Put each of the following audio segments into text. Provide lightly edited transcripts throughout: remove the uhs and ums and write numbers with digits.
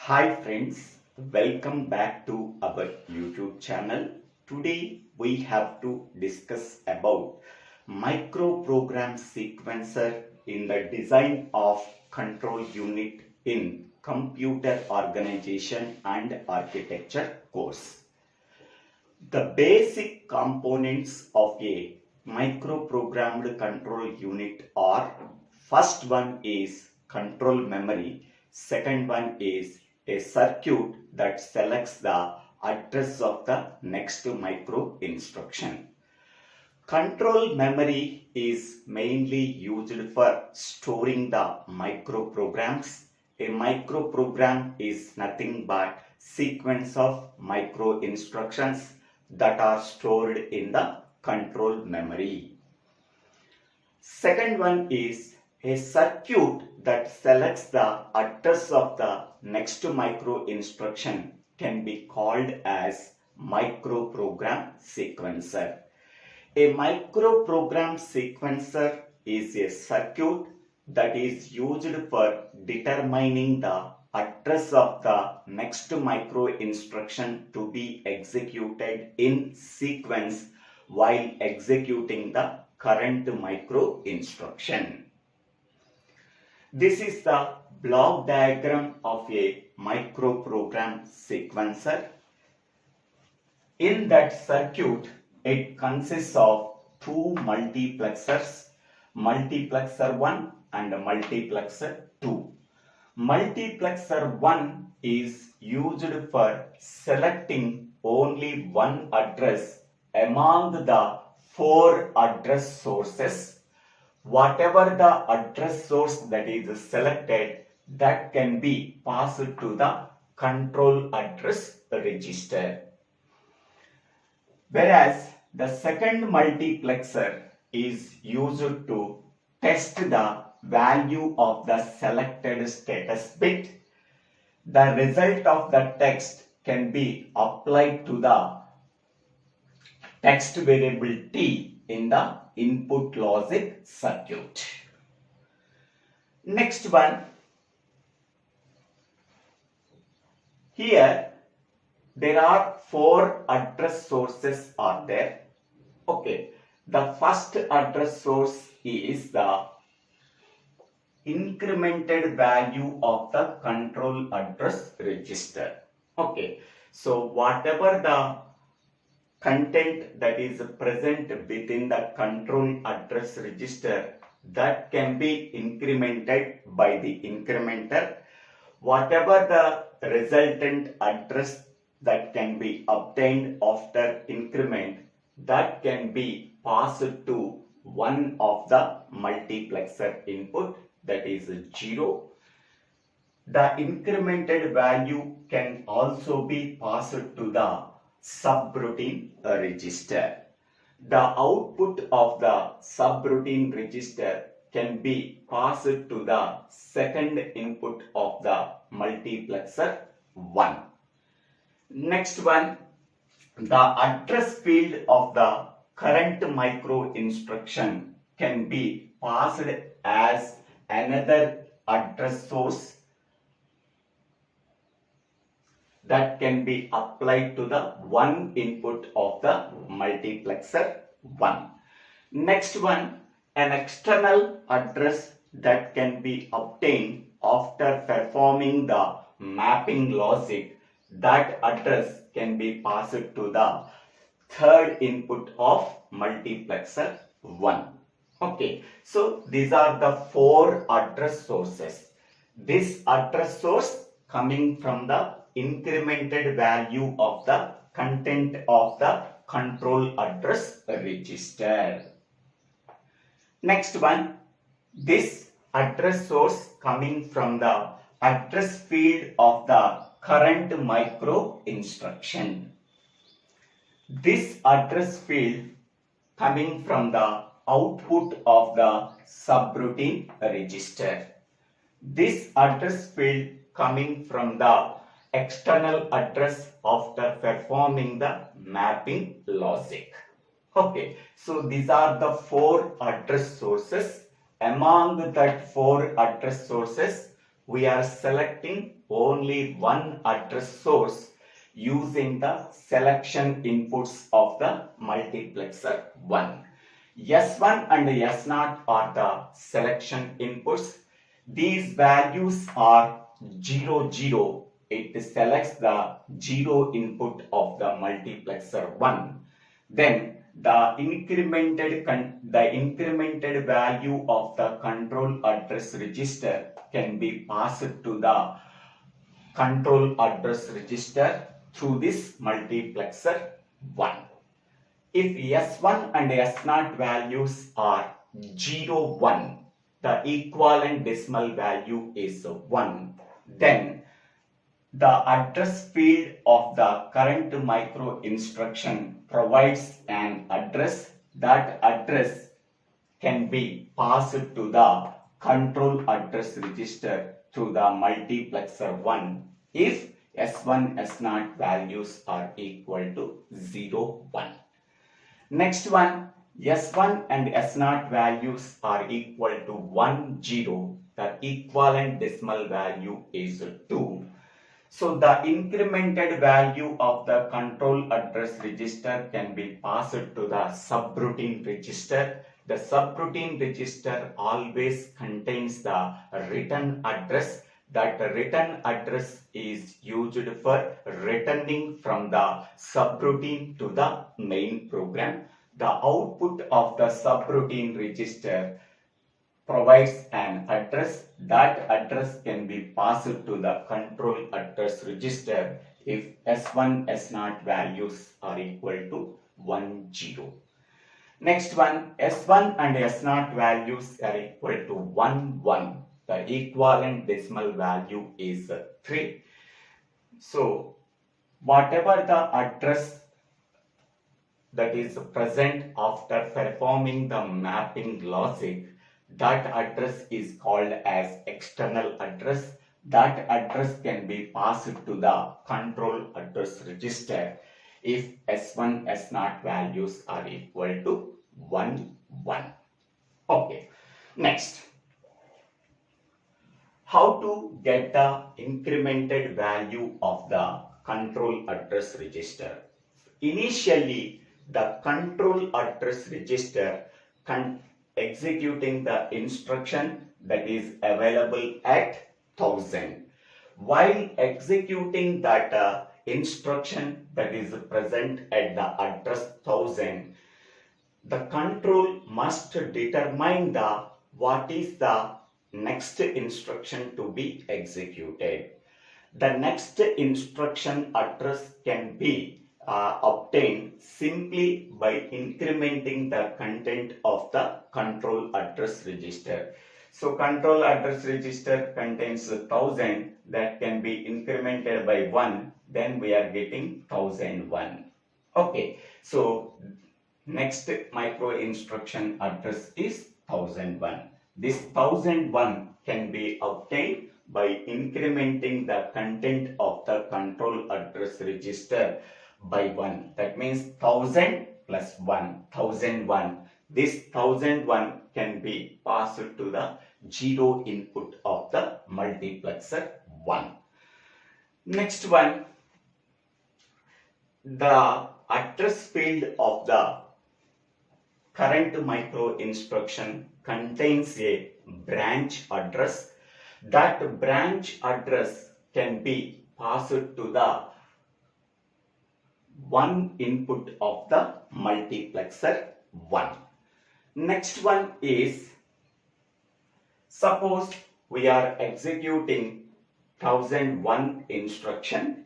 Hi friends, welcome back to our YouTube channel. Today we have to discuss about microprogram sequencer in the design of control unit in computer organization and architecture course. The basic components of a microprogrammed control unit are: first one is control memory, second one is a circuit that selects the address of the next micro instruction. Control memory is mainly used for storing the microprograms. A microprogram is nothing but sequence of micro instructions that are stored in the control memory. Second one is a circuit that selects the address of the next micro instruction can be called as microprogram sequencer. A microprogram sequencer is a circuit that is used for determining the address of the next micro instruction to be executed in sequence while executing the current micro instruction. This is the block diagram of a microprogram sequencer. In that circuit, it consists of two multiplexers, multiplexer 1 and multiplexer 2. Multiplexer 1 is used for selecting only one address among the four address sources. Whatever the address source that is selected, that can be passed to the control address register. Whereas the second multiplexer is used to test the value of the selected status bit. The result of the text can be applied to the text variable t in the input logic circuit. Next one, here there are four address sources are there. Okay, the first address source is the incremented value of the control address register. Okay, so whatever the content that is present within the control address register, that can be incremented by the incrementer. Whatever the resultant address that can be obtained after increment, that can be passed to one of the multiplexer input, that is 0. The incremented value can also be passed to the subroutine register. The output of the subroutine register can be passed to the second input of the multiplexer 1. Next one, the address field of the current micro instruction can be passed as another address source that can be applied to the one input of the multiplexer 1. Next one, an external address that can be obtained after performing the mapping logic. That address can be passed to the third input of multiplexer 1. Okay, so these are the four address sources. This address source coming from the incremented value of the content of the control address register. Next one, this address source coming from the address field of the current micro instruction. This address field coming from the output of the subroutine register. This address field coming from the external address after performing the mapping logic. Okay, so these are the four address sources. Among that four address sources, we are selecting only one address source using the selection inputs of the multiplexer 1. S1 and S0 are the selection inputs. These values are 0, 0. It selects the 0 input of the multiplexer 1. Then the incremented value of the control address register can be passed to the control address register through this multiplexer 1. If S1 and S0 values are 0, 1, the equivalent decimal value is 1, then the address field of the current micro instruction provides an address. That address can be passed to the control address register through the multiplexer 1 if S1, S0 values are equal to 0, 1. Next one, S1 and S0 values are equal to 1, 0. The equivalent decimal value is 2. So the incremented value of the control address register can be passed to the subroutine register. The subroutine register always contains the return address. That return address is used for returning from the subroutine to the main program. The output of the subroutine register provides an address. That address can be passed to the control address register if S1, S0 values are equal to 1, 0. Next one, S1 and S0 values are equal to 1, 1. The equivalent decimal value is 3. So, whatever the address that is present after performing the mapping logic, that address is called as external address. That address can be passed to the control address register if S1, S0 values are equal to 1, 1. Okay, next. How to get the incremented value of the control address register? Initially, the control address register executing the instruction that is available at 1000. While executing that instruction that is present at the address 1000, the control must determine what is the next instruction to be executed. The next instruction address can be obtained simply by incrementing the content of the control address register. So control address register contains 1000, that can be incremented by 1, then we are getting 1001. Okay, so next micro instruction address is 1001. This 1001 can be obtained by incrementing the content of the control address register by 1. That means 1000 plus 1, 1001. This 1001 can be passed to the 0 input of the multiplexer 1. Next one, the address field of the current micro instruction contains a branch address. That branch address can be passed to the 1 input of the multiplexer 1. Next one is, suppose we are executing 1001 instruction,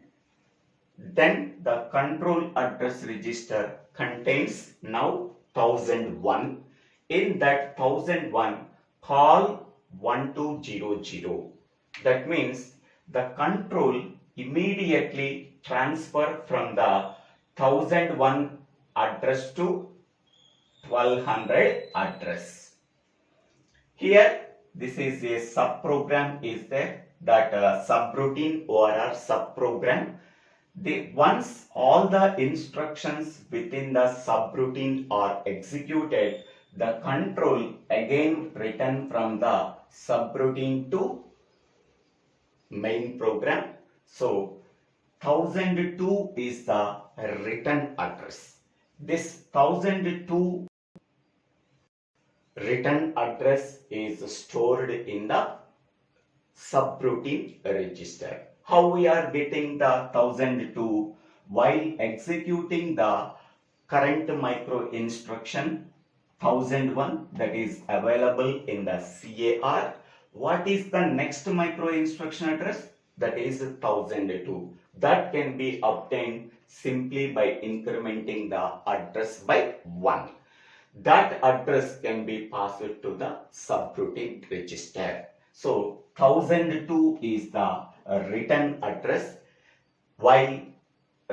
then the control address register contains now 1001. In that 1001, call 1200. That means the control immediately transfer from the 1001 address to 1200 address. Here this is a subprogram is there, that subroutine or subprogram. Once all the instructions within the subroutine are executed, the control again return from the subroutine to main program. So 1002 is the return address. This 1002 return address is stored in the subroutine register. How we are getting the 1002? While executing the current micro instruction 1001 that is available in the CAR, what is the next micro instruction address? That is 1002. That can be obtained simply by incrementing the address by 1. That address can be passed to the subroutine register. So 1002 is the return address, while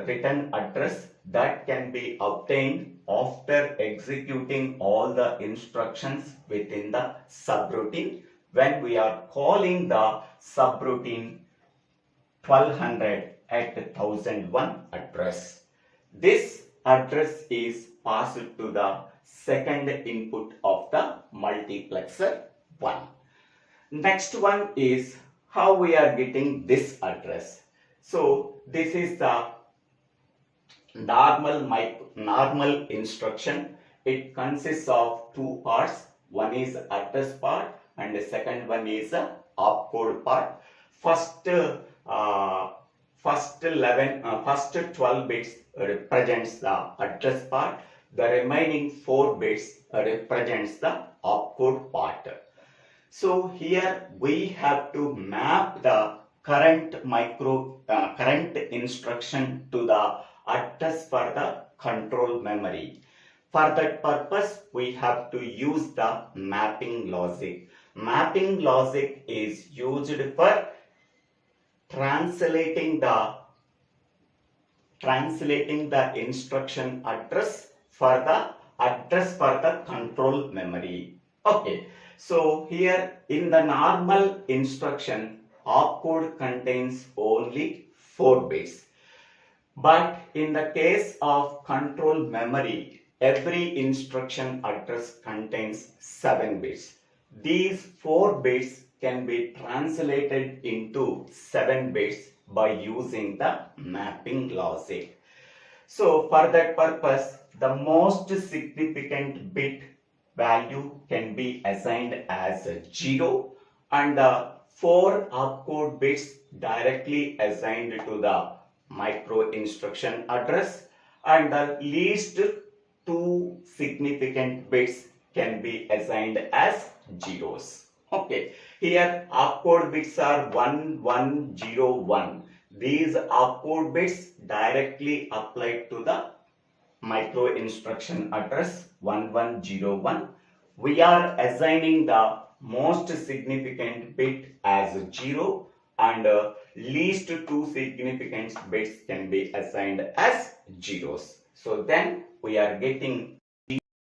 return address that can be obtained after executing all the instructions within the subroutine when we are calling the subroutine 1200 at 1001 address. This address is passed to the second input of the multiplexer 1. Next one is how we are getting this address. So this is the normal instruction. It consists of two parts. One is address part and the second one is a opcode part. First 12 bits represents the address part. The remaining 4 bits represents the opcode part. So here we have to map the current instruction to the address for the control memory. For that purpose, we have to use the mapping logic. Mapping logic is used for translating the instruction address for the control memory. Okay, so here in the normal instruction, opcode contains only 4 bits. But in the case of control memory, every instruction address contains 7 bits. These 4 bits can be translated into 7 bits by using the mapping logic. So for that purpose, the most significant bit value can be assigned as 0 and the 4 opcode bits directly assigned to the micro instruction address, and the least 2 significant bits can be assigned as zeros. Okay, here opcode bits are 1101. These opcode bits directly applied to the micro instruction address 1101. We are assigning the most significant bit as 0 and least 2 significant bits can be assigned as zeros. So then we are getting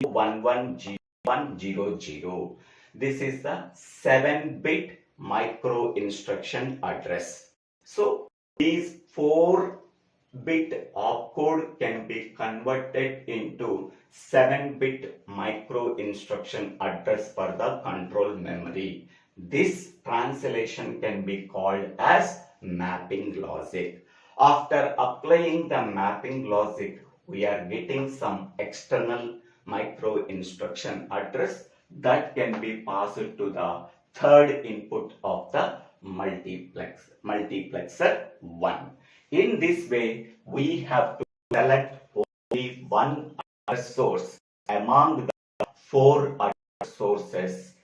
110100. This is the 7-bit micro instruction address. So these 4-bit opcode can be converted into 7-bit micro instruction address for the control memory. This translation can be called as mapping logic. After applying the mapping logic, we are getting some external micro instruction address that can be passed to the third input of the multiplexer 1. In this way, we have to select only one address source among the 4 address sources.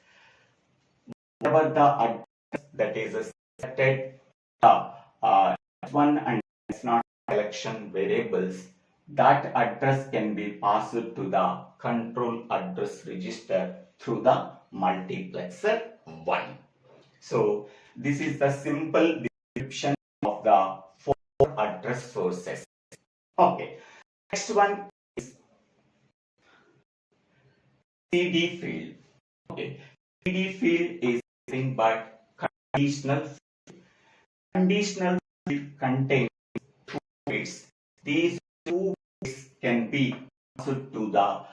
Whatever the address that is selected, one and S0 selection variables, that address can be passed to the control address register through the multiplexer 1. So this is the simple description of the 4 address sources. Okay, next one is CD field. Okay, CD field is nothing but conditional field. Conditional field contains 2 bits. These 2 bits can be passed to the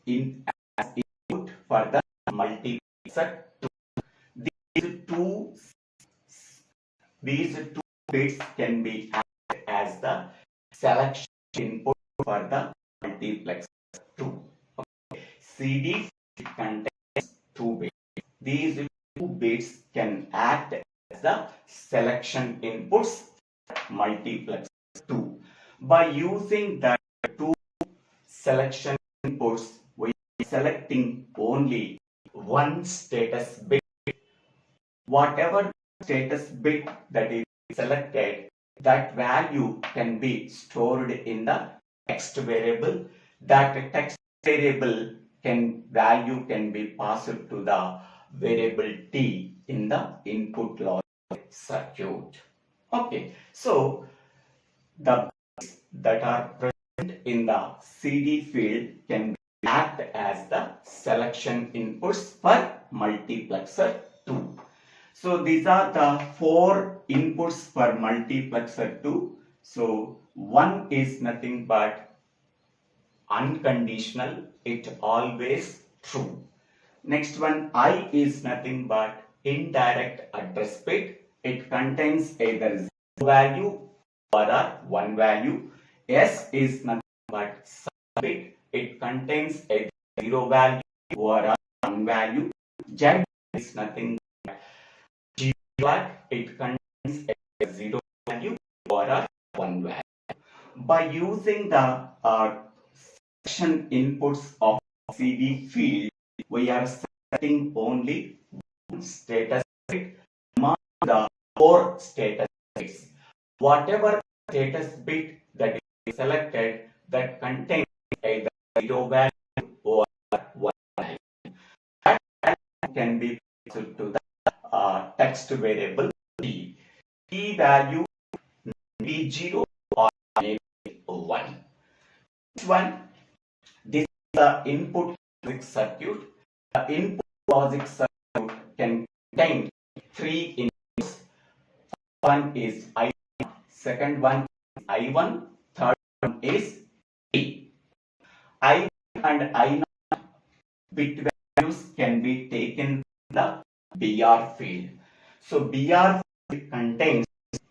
in as input for the multiplexer 2. These these two bits can be added as the selection input for the multiplexer 2. Okay. CD contains 2 bits. These 2 bits can act as the selection inputs multiplexer 2. By using the 2 selection inputs, we are selecting only one status bit. Whatever status bit that is selected, that value can be stored in the text variable. That text variable value can be passed to the variable t in the input logic circuit. Okay, so the bits that are present in the CD field can act as the selection inputs for multiplexer 2. So these are the 4 inputs for multiplexer 2. So 1 is nothing but unconditional, it always true. Next one, I is nothing but indirect address bit. It contains either 0 value or 1 value. S is nothing but sub bit. It contains either 0 value or 1 value. Z is nothing but it contains a 0 value or a 1 value. By using the selection inputs of CD field, we are setting only one status bit among the 4 status bits. Whatever status bit that is selected that contains either 0 value or 1 value, that can be put to the text variable t. T value may be 0 or may be 1. This one, this is the input logic circuit. The input logic circuit can contain 3 inputs. One is I, second one is I1, third one is T. I1 and I0 bit values can be taken in the BR field. So BR field contains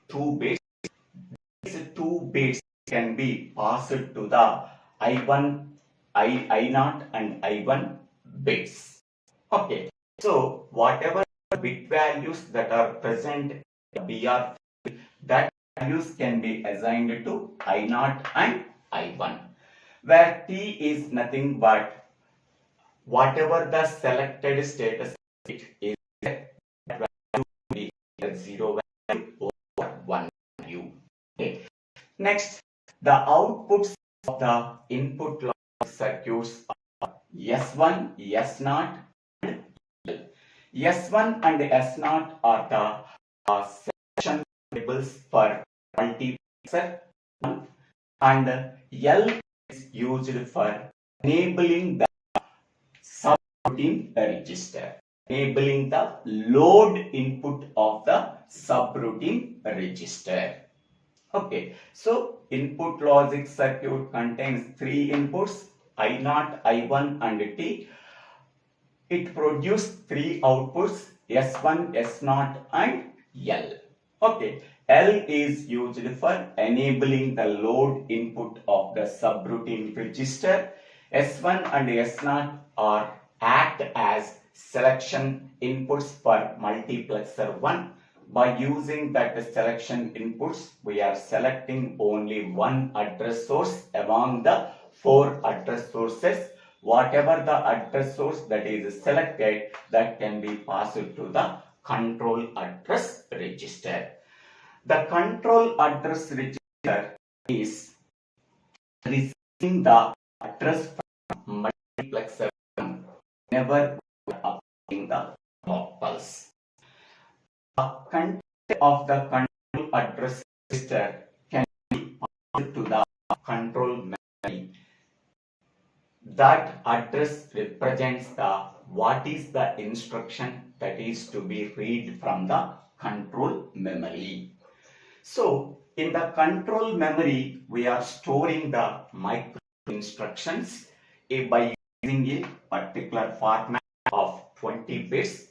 2 bits. These 2 bits can be passed to the I1, I0 and I1 bits. Okay. So whatever bit values that are present in the BR field, that values can be assigned to I0 and I1, where T is nothing but whatever the selected status bit is, that value will be either 0 value or 1 value. Okay. Next, the outputs of the input logic circuits are S1, S0 and L. S1 and S0 are the selection variables for multiplexer 1, and L is used for enabling the subroutine register, enabling the load input of the subroutine register. Okay, so input logic circuit contains 3 inputs, I0, I1 and T. It produces 3 outputs, S1, S0 and L. Okay, L is used for enabling the load input of the subroutine register. S1 and S0 are act as selection inputs for multiplexer 1. By using that selection inputs, we are selecting only one address source among the 4 address sources. Whatever the address source that is selected, that can be passed to the control address register. The control address register is receiving the address from multiplexer 1 whenever we are applying the clock pulse. The content of the control address register can be passed to the control memory. That address represents what is the instruction that is to be read from the control memory. So in the control memory, we are storing the micro instructions by using a particular format of 20 bits.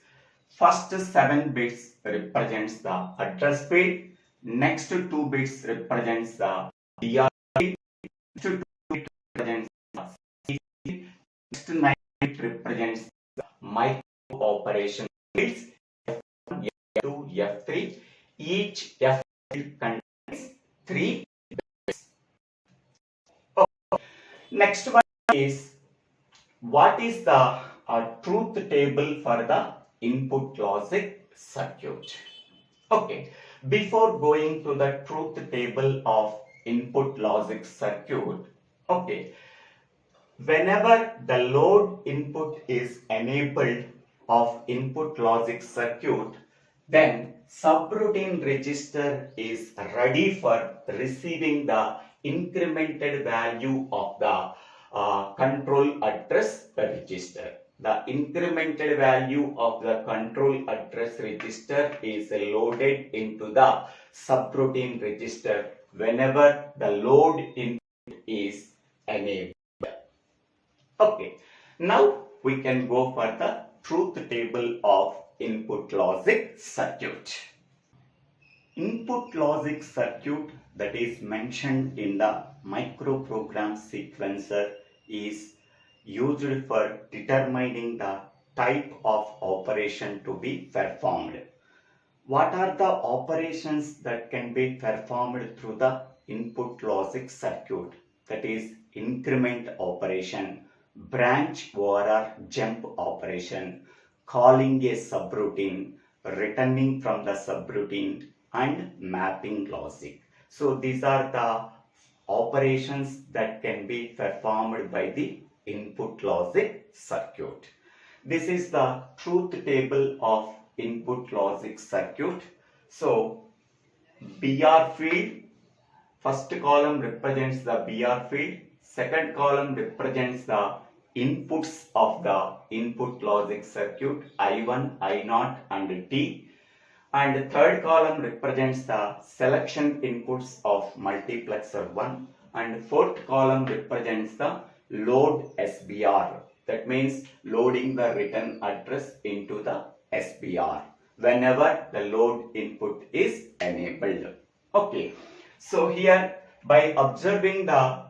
First 7 bits represents the address field. Next 2 bits represents the DR field. Next 2 bits represents the C field. Next 9 bits represents the micro operation fields F1, F2, F3. Each F field contains 3 bits. Okay. Next one is what is the truth table for the input logic circuit. Okay, before going to the truth table of input logic circuit, okay, whenever the load input is enabled of input logic circuit, then subroutine register is ready for receiving the incremented value of the control address register. The incremented value of the control address register is loaded into the subroutine register whenever the load input is enabled. Okay, now we can go for the truth table of input logic circuit. Input logic circuit that is mentioned in the microprogram sequencer is used for determining the type of operation to be performed. What are the operations that can be performed through the input logic circuit? That is increment operation, branch or jump operation, calling a subroutine, returning from the subroutine, and mapping logic. So these are the operations that can be performed by the input logic circuit. This is the truth table of input logic circuit. So BR field, first column represents the BR field, second column represents the inputs of the input logic circuit I1, I0 and T, and third column represents the selection inputs of multiplexer 1, and fourth column represents the load SBR. That means loading the return address into the SBR whenever the load input is enabled. Okay, so here by observing the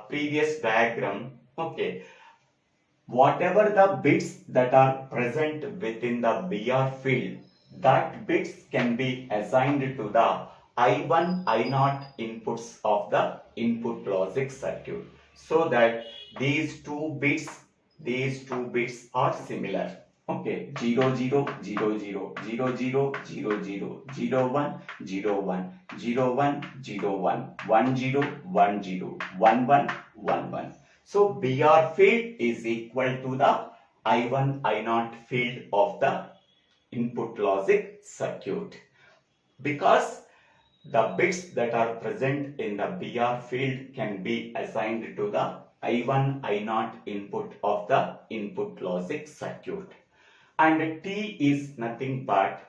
previous diagram, okay, whatever the bits that are present within the BR field, that bits can be assigned to the I1, I0 inputs of the input logic circuit, so that these two bits are similar. Okay, 0 0 0 0 0 0 0 0 0 1 0 1 0 1 0 1 1 0 1 0 1 1 1 1. So BR field is equal to the I1, I0 field of the input logic circuit, because the bits that are present in the BR field can be assigned to the I1, I0 input of the input logic circuit, and T is nothing but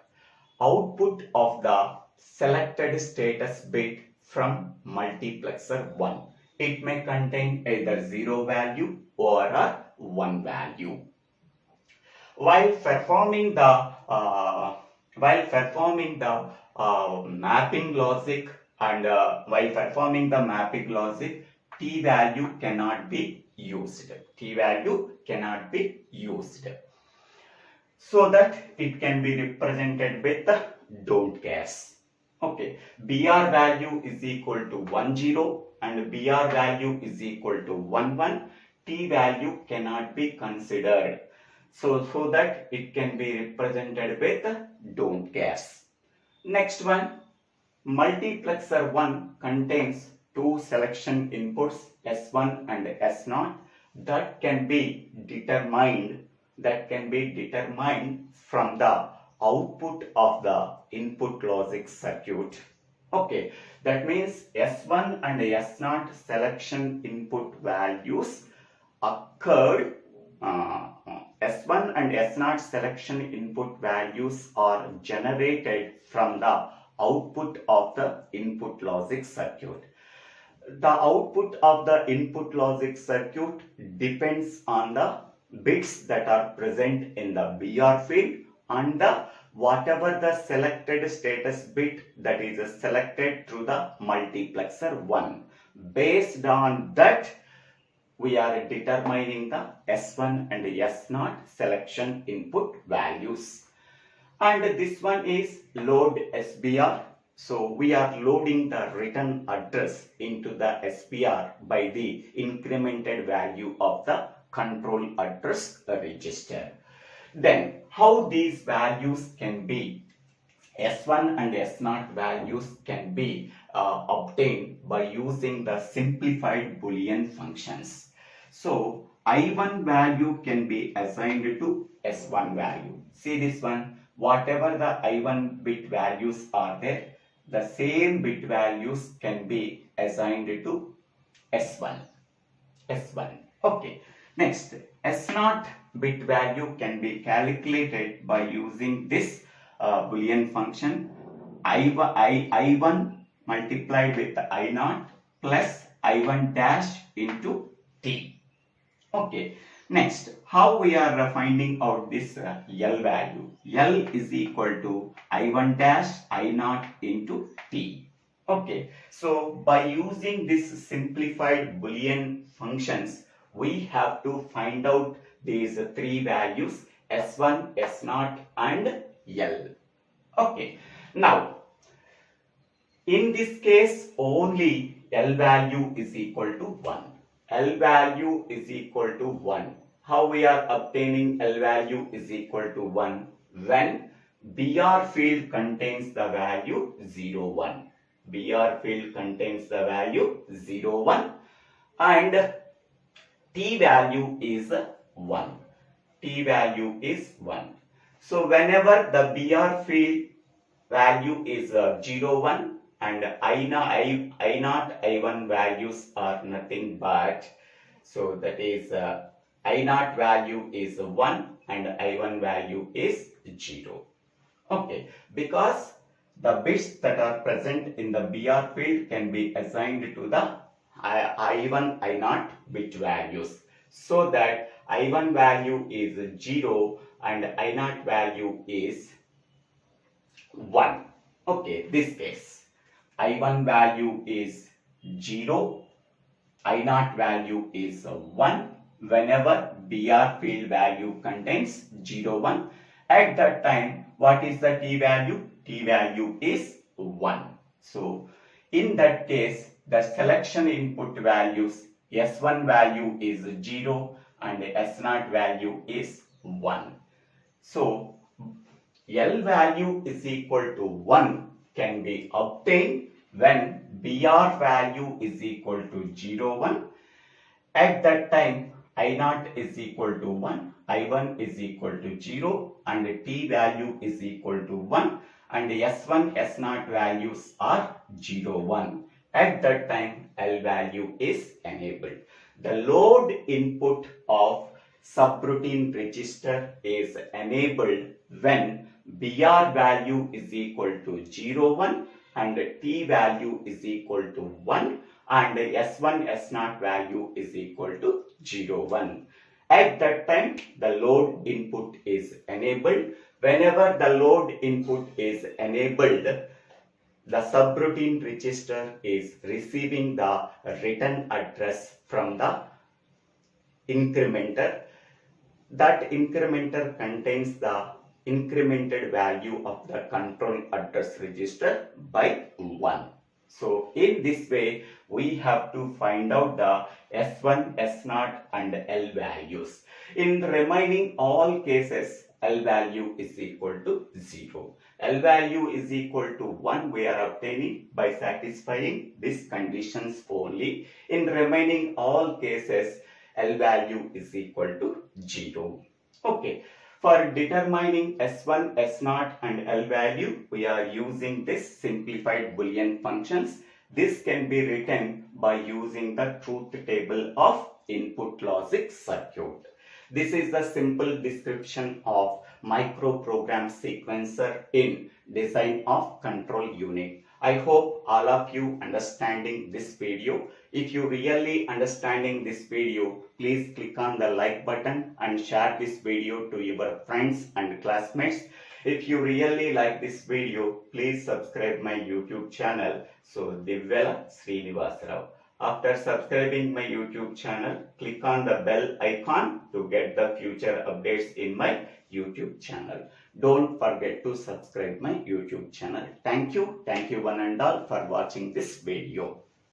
output of the selected status bit from multiplexer 1. It may contain either 0 value or a 1 value. While performing the mapping logic and while performing the mapping logic, T value cannot be used. T value cannot be used, so that it can be represented with the don't guess. Okay, BR value is equal to 1 0 and BR value is equal to 1 1. T value cannot be considered, so that it can be represented with don't guess. Next one, multiplexer 1 contains two selection inputs S1 and S0 that can be determined from the output of the input logic circuit. Okay, that means S1 and S0 selection input values occurred. S1 and S0 selection input values are generated from the output of the input logic circuit. The output of the input logic circuit depends on the bits that are present in the BR field and the whatever the selected status bit that is selected through the multiplexer 1. Based on that, we are determining the S1 and S0 selection input values. And this one is load SBR. So we are loading the return address into the SBR by the incremented value of the control address register. Then how these values can be, S1 and S0 values can be obtained by using the simplified Boolean functions. So I1 value can be assigned to S1 value. See this one, whatever the I1 bit values are there, the same bit values can be assigned to S1. Okay. Next, S0 bit value can be calculated by using this Boolean function I1 multiplied with I0 plus I1 dash into T. Okay. Next, how we are finding out this L value? L is equal to I1 dash I0 into T. Okay. So by using this simplified Boolean functions, we have to find out these three values S1, S0 and L. Okay. Now, in this case only L value is equal to 1. L value is equal to 1. How we are obtaining L value is equal to 1? When BR field contains the value 0, 1. BR field contains the value 0, 1 and T value is 1. T value is 1. So whenever the BR field value is 0, 1 and I0, I1 values are nothing but, so that is I0 value is 1 and I1 value is 0. Okay, because the bits that are present in the BR field can be assigned to the I1, I0 bit values, so that I1 value is 0 and I0 value is 1. Okay, this case I1 value is 0, I0 value is 1 whenever BR field value contains 0, 1. At that time, what is the T value? T value is 1. So in that case, the selection input values S1 value is 0 and S0 value is 1. So L value is equal to 1 can be obtained when BR value is equal to 0, 1. At that time, I0 is equal to 1, I1 is equal to 0 and T value is equal to 1 and S1, S0 values are 0, 1. At that time, L value is enabled. The load input of subroutine register is enabled when BR value is equal to 0, 1 and T value is equal to 1 and S1, S0 value is equal to 0, 1. At that time, the load input is enabled. Whenever the load input is enabled, the subroutine register is receiving the return address from the incrementer. That incrementer contains the incremented value of the control address register by 1. So in this way, we have to find out the S1, S0 and L values. In the remaining all cases, L value is equal to 0. L value is equal to 1 we are obtaining by satisfying these conditions only. In remaining all cases, L value is equal to 0. Okay. For determining S1, S0 and L value, we are using this simplified Boolean functions. This can be written by using the truth table of input logic circuit. This is the simple description of Microprogram Sequencer in design of control unit. I hope all of you understanding this video. If you really understanding this video, please click on the like button and share this video to your friends and classmates. If you really like this video, please subscribe my YouTube channel. So DIVVELA SRINIVASA. After subscribing my YouTube channel, click on the bell icon to get the future updates in my YouTube channel. Don't forget to subscribe my YouTube channel. Thank you one and all for watching this video.